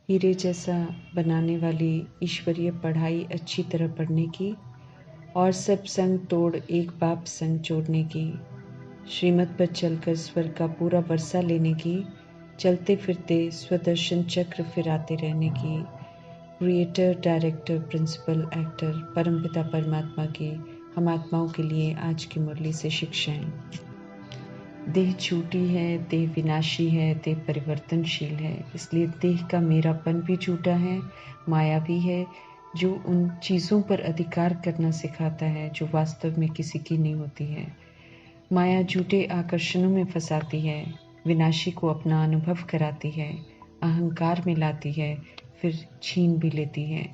हीरे जैसा बनाने वाली ईश्वरीय पढ़ाई अच्छी तरह पढ़ने की और सब संग तोड़ एक बाप संग जोड़ने की, श्रीमत पर चलकर स्वर्ग का पूरा वर्षा लेने की, चलते फिरते स्वदर्शन चक्र फिराते रहने की, क्रिएटर, डायरेक्टर, प्रिंसिपल, एक्टर, परमपिता परमात्मा की हम आत्माओं के लिए आज की मुरली से शिक्षाएं। देह झूठी है, देह विनाशी है, देह परिवर्तनशील है, इसलिए देह का मेरापन भी झूठा है, मायावी है, जो उन चीज़ों पर अधिकार करना सिखाता है जो वास्तव में किसी की नहीं होती है। माया झूठे आकर्षणों में फंसाती है, विनाशी को अपना अनुभव कराती है, अहंकार में लाती है, फिर छीन भी लेती है,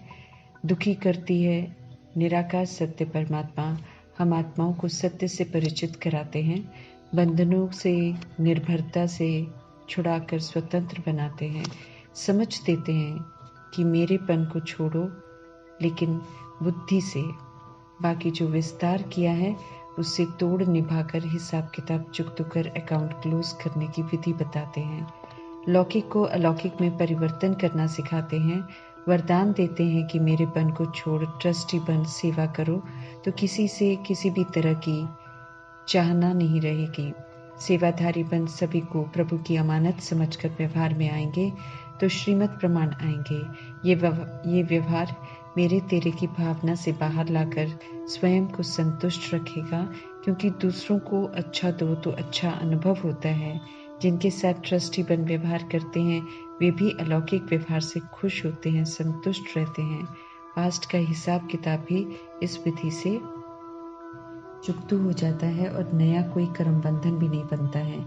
दुखी करती है। निराकार सत्य परमात्मा हम आत्माओं को सत्य से परिचित कराते हैं, बंधनों से, निर्भरता से छुड़ाकर स्वतंत्र बनाते हैं, समझ देते हैं कि मेरेपन को छोड़ो, लेकिन बुद्धि से। बाकी जो विस्तार किया है उससे तोड़ निभाकर हिसाब किताब चुकतो कर अकाउंट क्लोज करने की विधि बताते हैं, लौकिक को अलौकिक में परिवर्तन करना सिखाते हैं, वरदान देते हैं कि मेरेपन को छोड़ ट्रस्टी बन सेवा करो तो किसी से किसी भी तरह की चाहना नहीं रहेगी। सेवाधारी बन सभी को प्रभु की अमानत समझकर व्यवहार में आएंगे तो श्रीमत प्रमाण आएंगे। ये व्यवहार मेरे तेरे की भावना से बाहर लाकर स्वयं को संतुष्ट रखेगा, क्योंकि दूसरों को अच्छा दो तो अच्छा अनुभव होता है। जिनके साथ ट्रस्टी बन व्यवहार करते हैं वे भी अलौकिक व्यवहार से खुश होते हैं, संतुष्ट रहते हैं। पास्ट का हिसाब किताब भी इस विधि से चुकतू हो जाता है और नया कोई कर्म बंधन भी नहीं बनता है।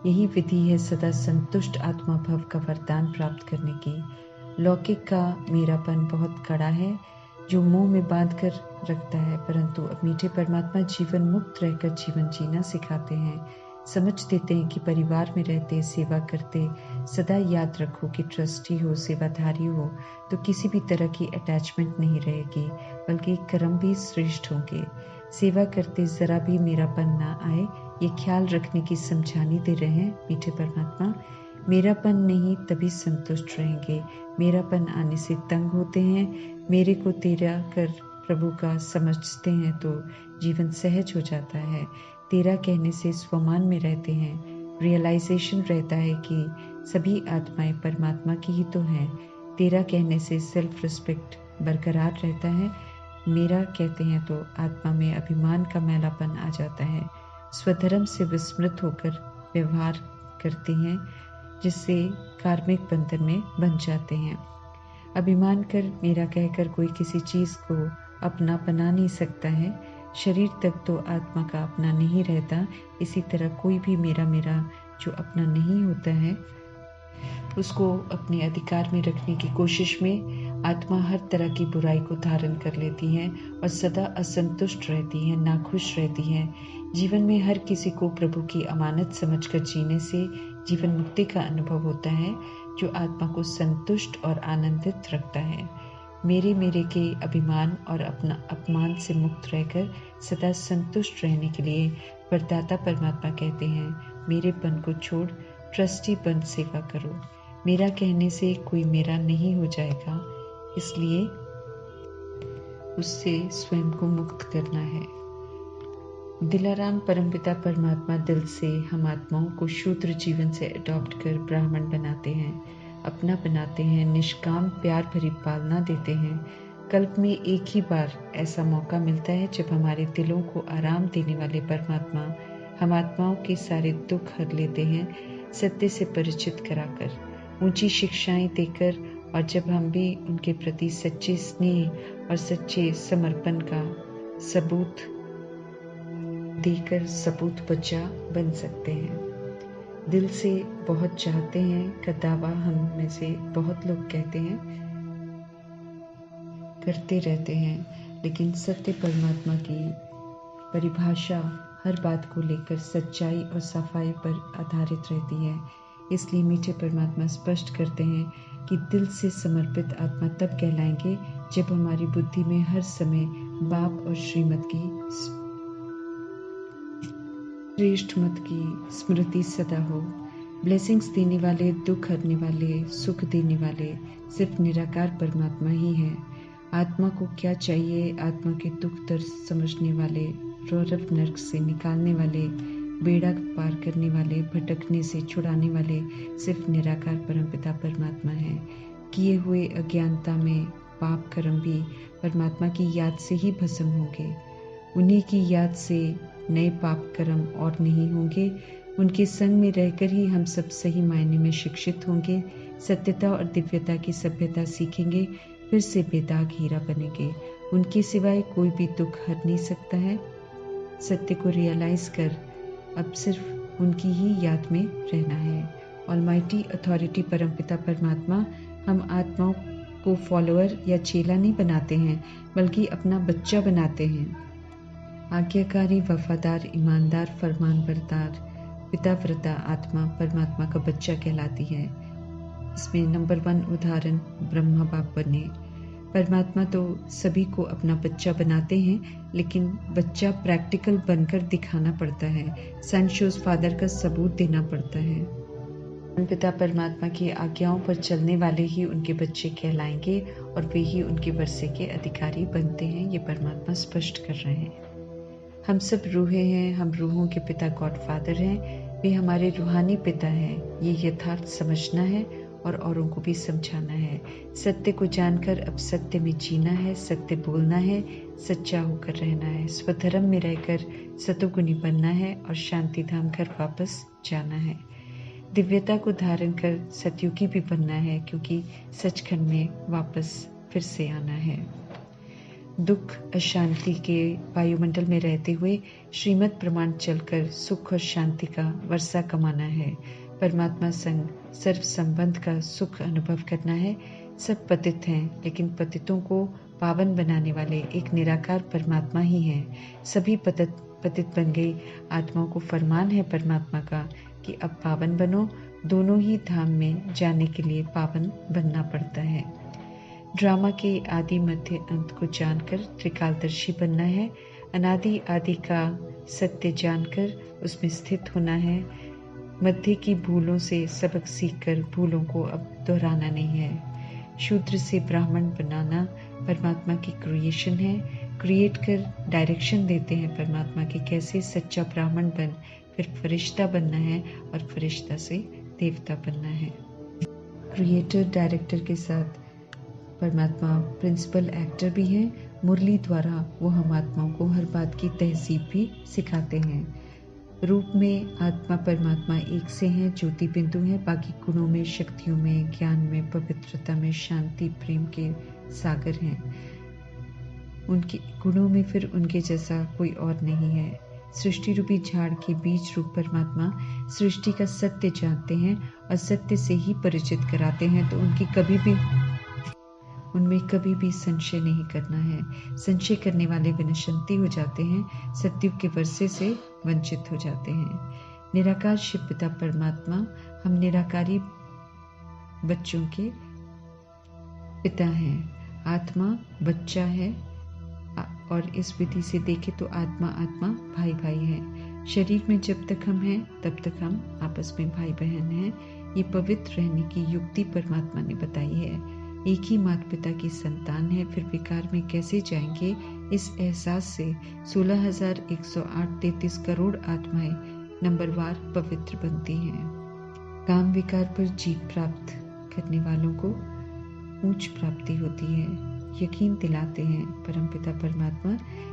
यही विधि है सदा संतुष्ट आत्मा भव का वरदान प्राप्त करने की। लौकिक का मेरापन बहुत कड़ा है जो मुंह में बांध कर रखता है, परंतु अब मीठे परमात्मा जीवन मुक्त रहकर जीवन जीना सिखाते हैं, समझ देते हैं कि परिवार में रहते, सेवा करते सदा याद रखो कि ट्रस्टी हो, सेवाधारी हो तो किसी भी तरह की अटैचमेंट नहीं रहेगी, बल्कि कर्म भी श्रेष्ठ होंगे। सेवा करते जरा भी मेरापन ना आए, ये ख्याल रखने की समझानी दे रहे हैं मीठे परमात्मा। मेरापन नहीं तभी संतुष्ट रहेंगे, मेरापन आने से तंग होते हैं। मेरे को तेरा कर प्रभु का समझते हैं तो जीवन सहज हो जाता है। तेरा कहने से स्वमान में रहते हैं, रियलाइजेशन रहता है कि सभी आत्माएं परमात्मा की ही तो हैं। तेरा कहने से सेल्फ रिस्पेक्ट बरकरार रहता है। मेरा कहते हैं तो आत्मा में अभिमान का मैलापन आ जाता है, स्वधर्म से विस्मृत होकर व्यवहार करते हैं, जिससे कार्मिक बंधन में बन जाते हैं। अभिमान कर मेरा कहकर कोई किसी चीज को अपना बना नहीं सकता है। शरीर तक तो आत्मा का अपना नहीं रहता, इसी तरह कोई भी मेरा जो अपना नहीं होता है उसको अपने अधिकार में रखने की कोशिश में आत्मा हर तरह की बुराई को धारण कर लेती है और सदा असंतुष्ट रहती है, नाखुश रहती है। जीवन में हर किसी को प्रभु की अमानत समझकर जीने से जीवन मुक्ति का अनुभव होता है, जो आत्मा को संतुष्ट और आनंदित रखता है। मेरे के अभिमान और अपना अपमान से मुक्त रहकर सदा संतुष्ट रहने के लिए वरदाता परमात्मा कहते हैं, मेरेपन को छोड़ ट्रस्टी बन सेवा करो। मेरा कहने से कोई मेरा नहीं हो जाएगा, इसलिए उससे स्वयं को मुक्त करना है। दिलाराम परमपिता परमात्मा दिल से हम आत्माओं को शूद्र जीवन से अडॉप्ट कर ब्राह्मण बनाते हैं, अपना बनाते हैं, निष्काम प्यार भरी पालना देते हैं। कल्प में एक ही बार ऐसा मौका मिलता है जब हमारे दिलों को आराम देने वाले परमात्मा हम आत्माओं के सारे दुख हर लेते हैं, सत्य से परिचित कराकर, ऊंची शिक्षाएं देकर, और जब हम भी उनके प्रति सच्चे स्नेह और सच्चे समर्पण का सबूत देकर सपूत बच्चा बन सकते हैं। दिल से बहुत चाहते हैं का दावा हम में से बहुत लोग कहते हैं, करते रहते हैं, लेकिन सत्य परमात्मा की परिभाषा हर बात को लेकर सच्चाई और सफाई पर आधारित रहती है। इसलिए मीठे परमात्मा स्पष्ट करते हैं कि दिल से समर्पित आत्मा तब कहलाएंगे जब हमारी बुद्धि में हर समय बाप और श्रीमत की श्रेष्ठ मत की स्मृति सदा हो। ब्लेसिंग्स देने वाले, दुख हरने वाले, सुख देने वाले सिर्फ निराकार परमात्मा ही है। आत्मा को क्या चाहिए, आत्मा के दुख दर्द समझने वाले, रौरव नर्क से निकालने वाले, बेड़ा पार करने वाले, भटकने से छुड़ाने वाले सिर्फ निराकार परमपिता परमात्मा है। किए हुए अज्ञानता में पाप कर्म भी परमात्मा की याद से ही भस्म होंगे। उन्हीं की याद से नए पाप कर्म और नहीं होंगे। उनके संग में रहकर ही हम सब सही मायने में शिक्षित होंगे, सत्यता और दिव्यता की सभ्यता सीखेंगे, फिर से बेदाग हीरा बनेंगे। उनके सिवाय कोई भी दुख हर नहीं सकता है। सत्य को रियलाइज कर अब सिर्फ उनकी ही याद में रहना है। ऑलमाइटी अथॉरिटी परमपिता परमात्मा हम आत्माओं को फॉलोअर या चेला नहीं बनाते हैं, बल्कि अपना बच्चा बनाते हैं। आज्ञाकारी, वफादार, ईमानदार, फरमानबरदार पिताव्रता आत्मा परमात्मा का बच्चा कहलाती है। इसमें नंबर 1 उदाहरण ब्रह्मा बाप बने। परमात्मा तो सभी को अपना बच्चा बनाते हैं, लेकिन बच्चा प्रैक्टिकल बनकर दिखाना पड़ता है। सन शोज फादर का सबूत देना पड़ता है। पिता परमात्मा की आज्ञाओं पर चलने वाले ही उनके बच्चे कहलाएंगे और वे ही उनके वर्षे के अधिकारी बनते हैं। ये परमात्मा स्पष्ट कर रहे हैं। हम सब रूहें हैं, हम रूहों के पिता गॉड फादर हैं, वे हमारे रूहानी पिता हैं। ये यथार्थ समझना है और औरों को भी समझाना है। सत्य को जानकर अब सत्य में जीना है, सत्य बोलना है, सच्चा होकर रहना है, स्वधर्म में रहकर सतोगुणी बनना है और शांति धाम घर वापस जाना है। दिव्यता को धारण कर सतयुगी भी बनना है, क्योंकि सचखंड में वापस फिर से आना है। दुख अशांति के वायुमंडल में रहते हुए श्रीमद् प्रमाण चलकर सुख और शांति का वर्षा कमाना है। परमात्मा संग सर्व संबंध का सुख अनुभव करना है। सब पतित हैं, लेकिन पतितों को पावन बनाने वाले एक निराकार परमात्मा ही हैं। सभी पतित बन गई आत्माओं को फरमान है परमात्मा का कि अब पावन बनो। दोनों ही धाम में जाने के लिए पावन बनना पड़ता है। ड्रामा के आदि मध्य अंत को जानकर त्रिकालदर्शी बनना है। अनादि आदि का सत्य जानकर उसमें स्थित होना है। मध्य की भूलों से सबक सीखकर भूलों को अब दोहराना नहीं है। शूद्र से ब्राह्मण बनाना परमात्मा की क्रिएशन है। क्रिएट कर डायरेक्शन देते हैं परमात्मा की कैसे सच्चा ब्राह्मण बन, फिर फरिश्ता बनना है और फरिश्ता से देवता बनना है। क्रिएटर डायरेक्टर के साथ परमात्मा प्रिंसिपल एक्टर भी हैं। मुरली द्वारा वो हम आत्माओं को हर बात की तहजीब भी सिखाते हैं। रूप में आत्मा परमात्मा एक से हैं, ज्योति बिंदु हैं। बाकी गुणों में, शक्तियों में, ज्ञान में, पवित्रता में, शांति प्रेम के सागर हैं। उनके गुणों में फिर उनके जैसा कोई और नहीं है। सृष्टि रूपी झाड़ के बीज रूप परमात्मा सृष्टि का सत्य जानते हैं और सत्य से ही परिचित कराते हैं, तो उनमें कभी भी संशय नहीं करना है। संशय करने वाले विनशंती हो जाते हैं, सत्युग के वर्षे से वंचित हो जाते हैं। निराकार शिव पिता परमात्मा हम निराकारी बच्चों के पिता हैं। आत्मा बच्चा है और इस विधि से देखें तो आत्मा आत्मा भाई भाई है। शरीर में जब तक हम हैं तब तक हम आपस में भाई बहन हैं। ये पवित्र रहने की युक्ति परमात्मा ने बताई है। एक ही माता पिता की संतान है, फिर विकार में कैसे जाएंगे, इस एहसास से 16,108-33 करोड़ आत्माएं नंबरवार पवित्र बनती हैं। काम विकार पर जीत प्राप्त करने वालों को ऊंच प्राप्ति होती है। यकीन दिलाते हैं परमपिता परमात्मा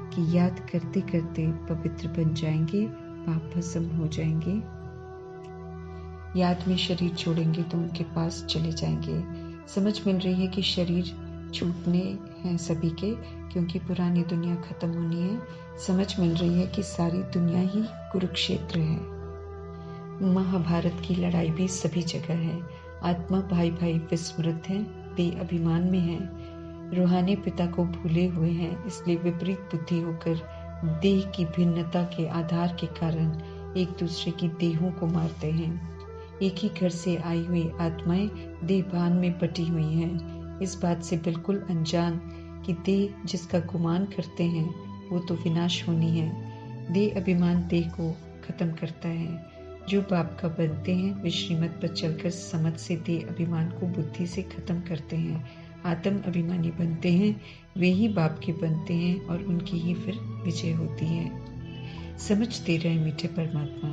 की याद करते करते पवित्र बन जाएंगे, पाप भस्म हो जाएंगे। याद में शरीर छोड़ेंगे तो उनके पास चले जाएंगे। समझ मिल रही है कि शरीर छूटने हैं सभी के, क्योंकि पुरानी दुनिया खत्म होनी है। समझ मिल रही है कि सारी दुनिया ही कुरुक्षेत्र है। महाभारत की लड़ाई भी सभी जगह है। आत्मा भाई भाई विस्मृत हैं, बेअभिमान में हैं, रूहानी पिता को भूले हुए हैं, इसलिए विपरीत बुद्धि होकर देह की भिन्नता के आधार के कारण एक दूसरे की देहों को मारते हैं। एक ही घर से आई हुई आत्माएं देहभान में बटी हुई हैं, इस बात से बिल्कुल अनजान कि देह जिसका गुमान करते हैं वो तो विनाश होनी है। देह अभिमान देह को खत्म करता है। जो बाप का बनते हैं वे श्रीमत पर चलकर समझ से दे अभिमान को बुद्धि से खत्म करते हैं। आत्म अभिमानी बनते हैं वे ही बाप के बनते हैं और उनकी ही फिर विजय होती है। समझ दे रहे मीठे परमात्मा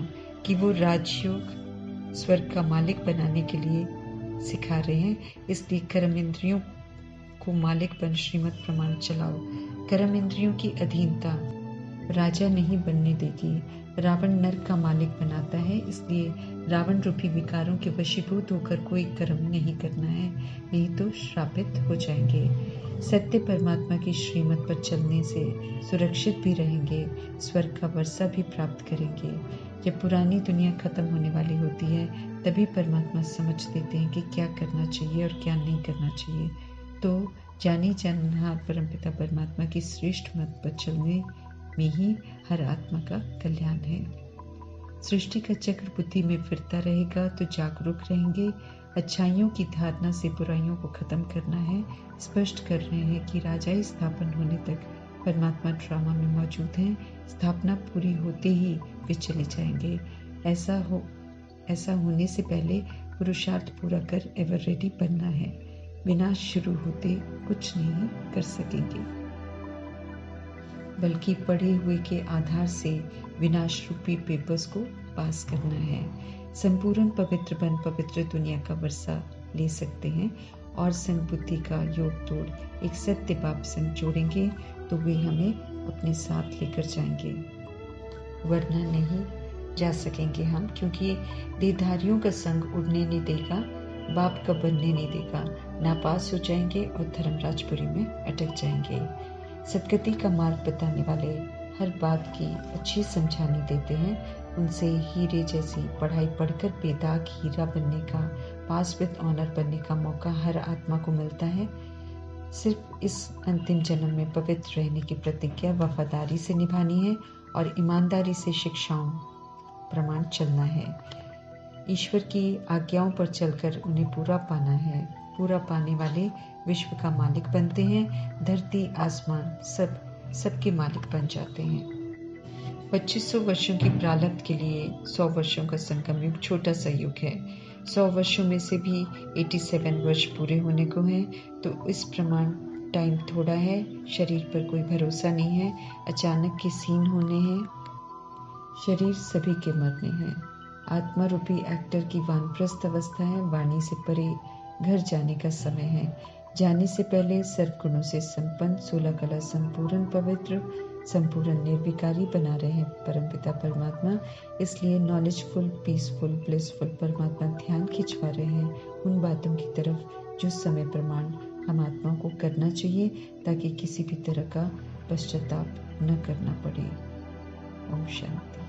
कि वो राजयोग स्वर्ग का मालिक बनाने के लिए सिखा रहे हैं, इसलिए कर्म इंद्रियों को मालिक बन श्रीमत प्रमाण चलाओ। कर्म इंद्रियों की अधीनता राजा नहीं बनने देगी। रावण नरक का मालिक बनाता है, इसलिए रावण रूपी विकारों के वशीभूत होकर कोई कर्म नहीं करना है, नहीं तो श्रापित हो जाएंगे। सत्य परमात्मा की श्रीमत पर चलने से सुरक्षित भी रहेंगे, स्वर्ग का वर्षा भी प्राप्त करेंगे। जब पुरानी दुनिया खत्म होने वाली होती है तभी परमात्मा समझ देते हैं कि क्या करना चाहिए और क्या नहीं करना चाहिए। तो जानी जानहार परमपिता परमात्मा की श्रेष्ठ मत पर चलने में ही हर आत्मा का कल्याण है। सृष्टि का चक्र बुद्धि में फिरता रहेगा तो जागरूक रहेंगे। अच्छाइयों की धारणा से बुराइयों को खत्म करना है। स्पष्ट कर रहे हैं कि राजाई स्थापन होने तक परमात्मा ड्रामा में मौजूद हैं। स्थापना पूरी होते ही वे चले जाएंगे। ऐसा होने से पहले पुरुषार्थ पूरा कर एवर रेडी बनना है। विनाश शुरू होते कुछ नहीं कर सकेंगे, बल्कि पढ़े हुए के आधार से विनाश रूपी पेपर्स को पास करना है। संपूर्ण पवित्र बन पवित्र दुनिया का वर्षा ले सकते हैं और संग बुद्धि का योग तोड़ एक सत्य बाप संग जोड़ेंगे तो वे हमें अपने साथ लेकर जाएंगे, वरना नहीं जा सकेंगे हम, क्योंकि देहधारियों का संग उड़ने नहीं देगा, बाप का बनने नहीं देगा। नापास हो जाएंगे और धर्मराजपुरी में अटक जाएंगे। सदगति का मार्ग बताने वाले हर बात की अच्छी समझानी देते हैं। उनसे हीरे जैसी पढ़ाई पढ़कर बेदाग हीरा बनने का, पास विद ऑनर बनने का मौका हर आत्मा को मिलता है। सिर्फ इस अंतिम जन्म में पवित्र रहने की प्रतिज्ञा वफादारी से निभानी है और ईमानदारी से शिक्षाओं प्रमाण चलना है। ईश्वर की आज्ञाओं पर चलकर उन्हें पूरा पाना है। पूरा पाने वाले विश्व का मालिक बनते हैं। धरती आसमान सबके मालिक बन जाते हैं। 2500 वर्षों की प्रारब्ध के लिए 100 वर्षों का संगम युग छोटा सा युग है। 100 वर्षों में से भी 87 वर्ष पूरे होने को हैं, तो इस प्रमाण टाइम थोड़ा है। शरीर पर कोई भरोसा नहीं है, अचानक के सीन होने हैं। शरीर सभी के मरने हैं। आत्मा रूपी एक्टर की वानप्रस्थ अवस्था है। वाणी से परे घर जाने का समय है। जाने से पहले सर्वगुणों से संपन्न 16 कला संपूर्ण पवित्र संपूर्ण निर्विकारी बना रहे हैं परमपिता परमात्मा। इसलिए नॉलेजफुल पीसफुल ब्लिसफुल परमात्मा ध्यान खिंचवा रहे हैं उन बातों की तरफ जो समय प्रमाण हम आत्माओं को करना चाहिए, ताकि किसी भी तरह का पश्चाताप न करना पड़े। ओम शांति।